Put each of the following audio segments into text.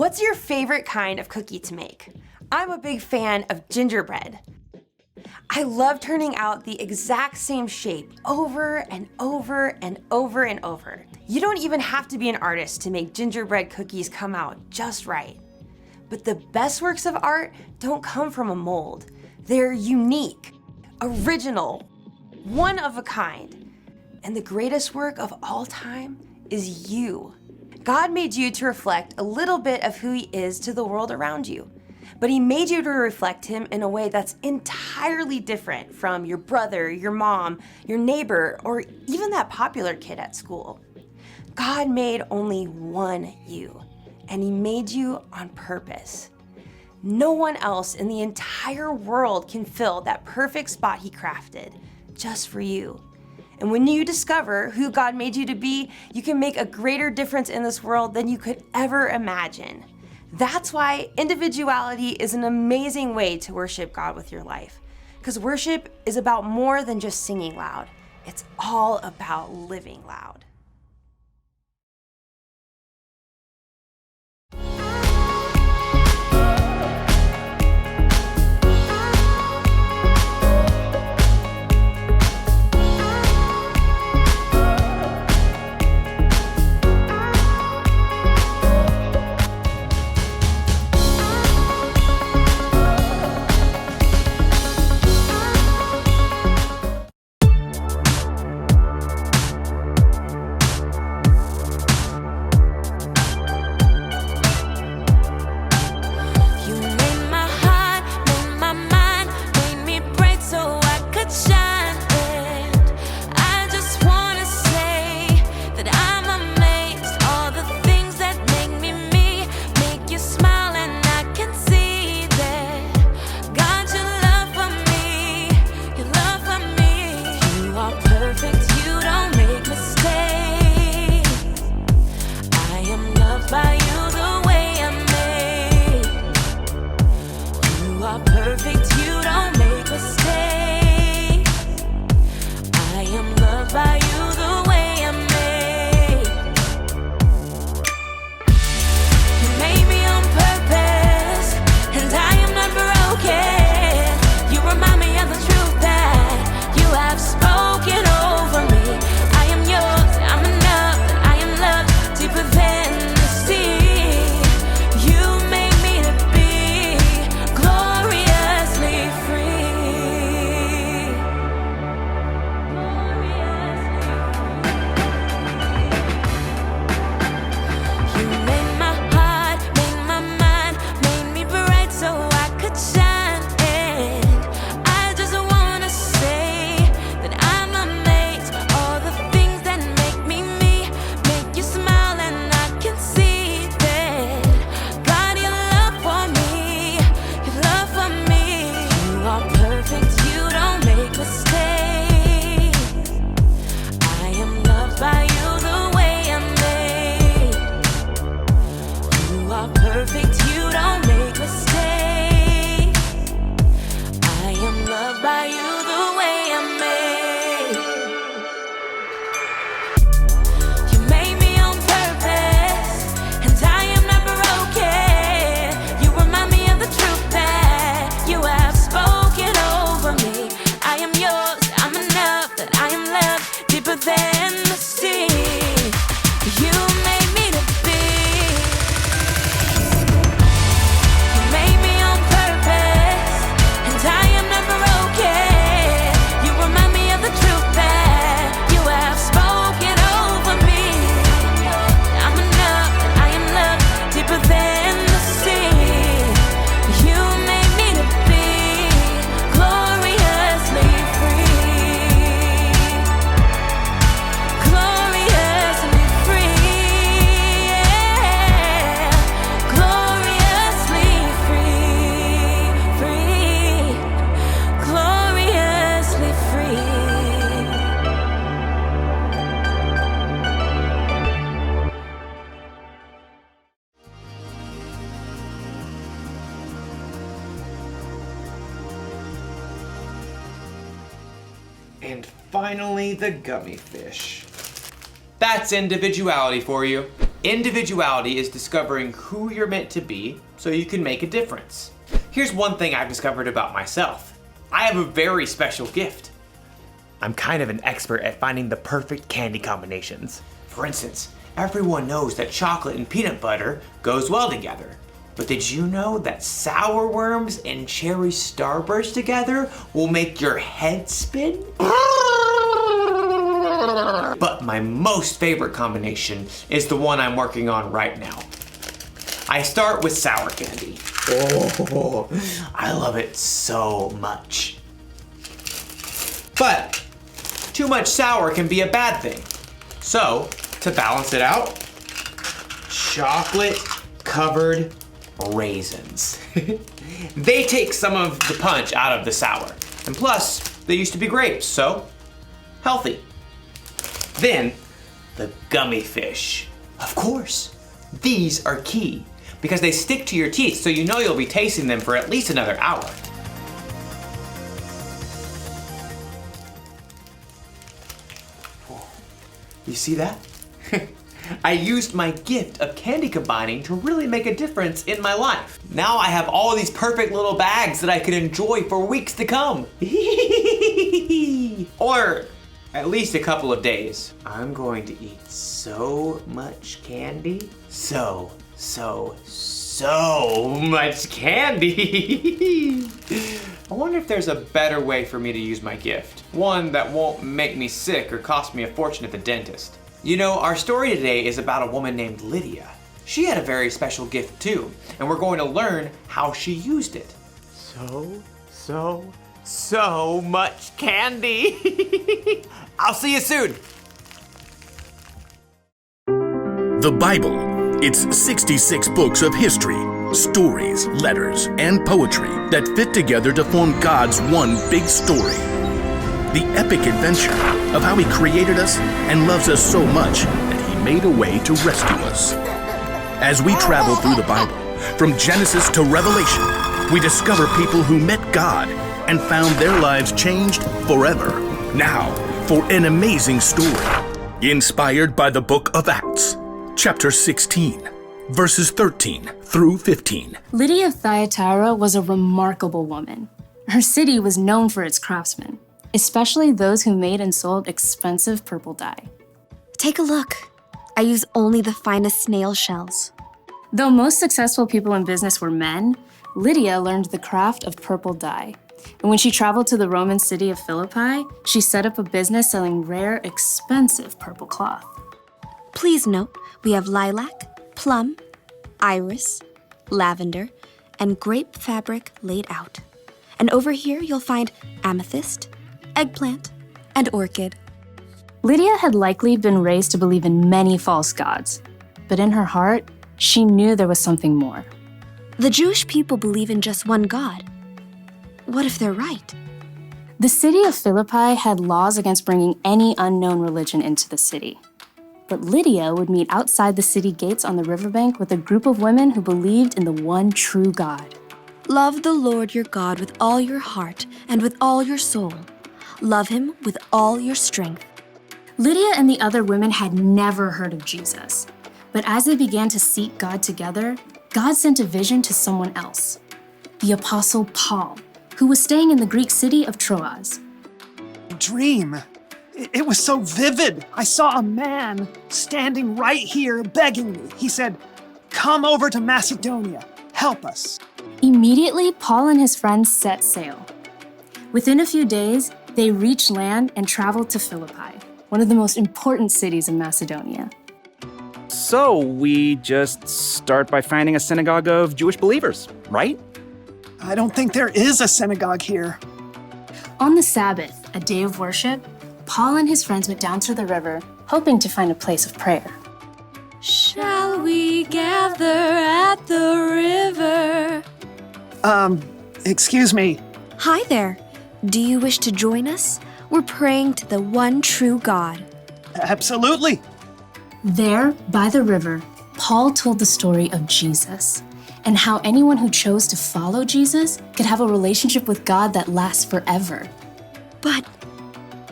What's your favorite kind of cookie to make? I'm a big fan of gingerbread. I love turning out the exact same shape over and over and over and over. You don't even have to be an artist to make gingerbread cookies come out just right. But the best works of art don't come from a mold. They're unique, original, one of a kind. And the greatest work of all time is you. God made you to reflect a little bit of who He is to the world around you. But He made you to reflect Him in a way that's entirely different from your brother, your mom, your neighbor, or even that popular kid at school. God made only one you, and He made you on purpose. No one else in the entire world can fill that perfect spot He crafted, just for you. And when you discover who God made you to be, you can make a greater difference in this world than you could ever imagine. That's why individuality is an amazing way to worship God with your life. Because worship is about more than just singing loud. It's all about living loud. And finally, the gummy fish. That's individuality for you. Individuality is discovering who you're meant to be so you can make a difference. Here's one thing I've discovered about myself. I have a very special gift. I'm kind of an expert at finding the perfect candy combinations. For instance, everyone knows that chocolate and peanut butter goes well together. But did you know that sour worms and cherry starburst together will make your head spin? But my most favorite combination is the one I'm working on right now. I start with sour candy. Oh, I love it so much. But too much sour can be a bad thing. So, to balance it out, chocolate covered raisins. They take some of the punch out of the sour. And plus, they used to be grapes, so healthy. Then, the gummy fish. Of course, these are key because they stick to your teeth, so you know you'll be tasting them for at least another hour. You see that? I used my gift of candy combining to really make a difference in my life. Now I have all these perfect little bags that I can enjoy for weeks to come. Or at least a couple of days. I'm going to eat so much candy. So much candy. I wonder if there's a better way for me to use my gift. One that won't make me sick or cost me a fortune at the dentist. You know, our story today is about a woman named Lydia. She had a very special gift too, and we're going to learn how she used it. So much candy. I'll see you soon. The Bible. It's 66 books of history, stories, letters, and poetry that fit together to form God's one big story. The epic adventure of how He created us and loves us so much that He made a way to rescue us. As we travel through the Bible, from Genesis to Revelation, we discover people who met God and found their lives changed forever. Now, for an amazing story, inspired by the book of Acts, chapter 16, verses 13 through 15. Lydia of Thyatira was a remarkable woman. Her city was known for its craftsmen, especially those who made and sold expensive purple dye. Take a look. I use only the finest snail shells. Though most successful people in business were men, Lydia learned the craft of purple dye. And when she traveled to the Roman city of Philippi, she set up a business selling rare, expensive purple cloth. Please note, we have lilac, plum, iris, lavender, and grape fabric laid out. And over here you'll find amethyst, eggplant, and orchid. Lydia had likely been raised to believe in many false gods, but in her heart, she knew there was something more. The Jewish people believe in just one God. What if they're right? The city of Philippi had laws against bringing any unknown religion into the city. But Lydia would meet outside the city gates on the riverbank with a group of women who believed in the one true God. Love the Lord your God with all your heart and with all your soul. Love Him with all your strength. Lydia and the other women had never heard of Jesus. But as they began to seek God together, God sent a vision to someone else, the Apostle Paul, who was staying in the Greek city of Troas. Dream. It was so vivid. I saw a man standing right here begging me. He said, "Come over to Macedonia. Help us." Immediately, Paul and his friends set sail. Within a few days, they reached land and traveled to Philippi, one of the most important cities in Macedonia. So we just start by finding a synagogue of Jewish believers, right? I don't think there is a synagogue here. On the Sabbath, a day of worship, Paul and his friends went down to the river, hoping to find a place of prayer. Shall we gather at the river? Excuse me. Hi there. Do you wish to join us? We're praying to the one true God. Absolutely. There, by the river, Paul told the story of Jesus and how anyone who chose to follow Jesus could have a relationship with God that lasts forever. But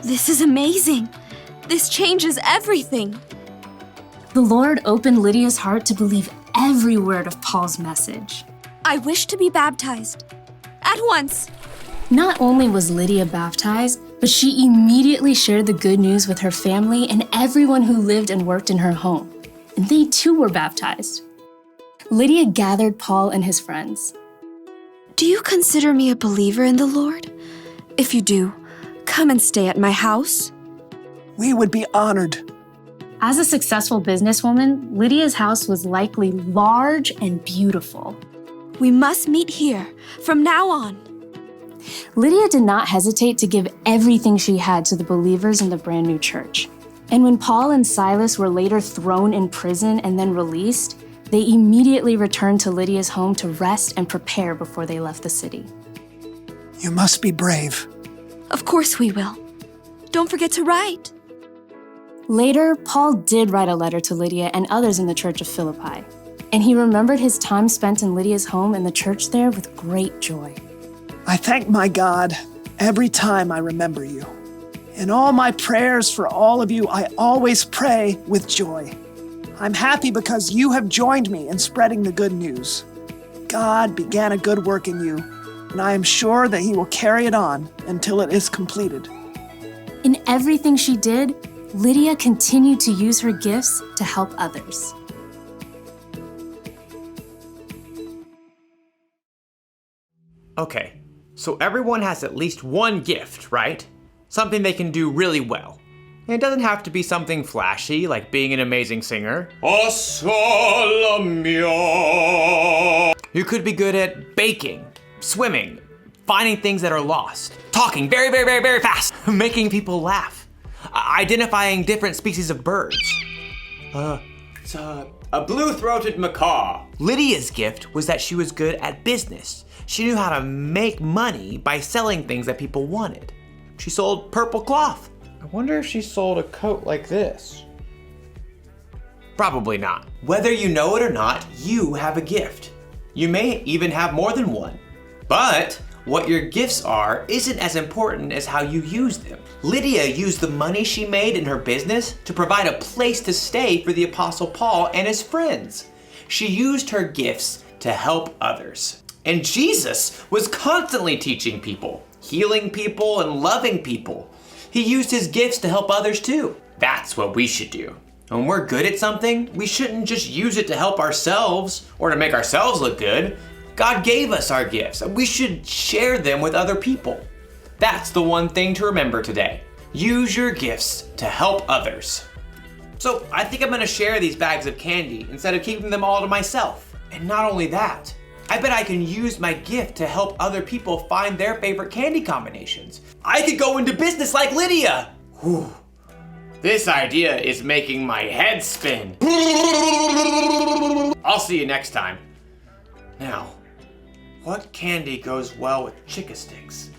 this is amazing. This changes everything. The Lord opened Lydia's heart to believe every word of Paul's message. I wish to be baptized. At once. Not only was Lydia baptized, but she immediately shared the good news with her family and everyone who lived and worked in her home. And they too were baptized. Lydia gathered Paul and his friends. Do you consider me a believer in the Lord? If you do, come and stay at my house. We would be honored. As a successful businesswoman, Lydia's house was likely large and beautiful. We must meet here from now on. Lydia did not hesitate to give everything she had to the believers in the brand new church. And when Paul and Silas were later thrown in prison and then released, they immediately returned to Lydia's home to rest and prepare before they left the city. You must be brave. Of course we will. Don't forget to write. Later, Paul did write a letter to Lydia and others in the church of Philippi, and he remembered his time spent in Lydia's home and the church there with great joy. I thank my God every time I remember you. In all my prayers for all of you, I always pray with joy. I'm happy because you have joined me in spreading the good news. God began a good work in you, and I am sure that he will carry it on until it is completed. In everything she did, Lydia continued to use her gifts to help others. Okay, so everyone has at least one gift, right? Something they can do really well. And it doesn't have to be something flashy, like being an amazing singer. You could be good at baking, swimming, finding things that are lost, talking very, very, very, very fast, making people laugh, identifying different species of birds. It's a blue-throated macaw. Lydia's gift was that she was good at business. She knew how to make money by selling things that people wanted. She sold purple cloth. I wonder if she sold a coat like this. Probably not. Whether you know it or not, you have a gift. You may even have more than one. But what your gifts are isn't as important as how you use them. Lydia used the money she made in her business to provide a place to stay for the Apostle Paul and his friends. She used her gifts to help others. And Jesus was constantly teaching people, healing people, and loving people. He used his gifts to help others too. That's what we should do. When we're good at something, we shouldn't just use it to help ourselves or to make ourselves look good. God gave us our gifts, and we should share them with other people. That's the one thing to remember today. Use your gifts to help others. So I think I'm gonna share these bags of candy instead of keeping them all to myself. And not only that, I bet I can use my gift to help other people find their favorite candy combinations. I could go into business like Lydia. Whew. This idea is making my head spin. I'll see you next time. Now, what candy goes well with Chick-a-Sticks?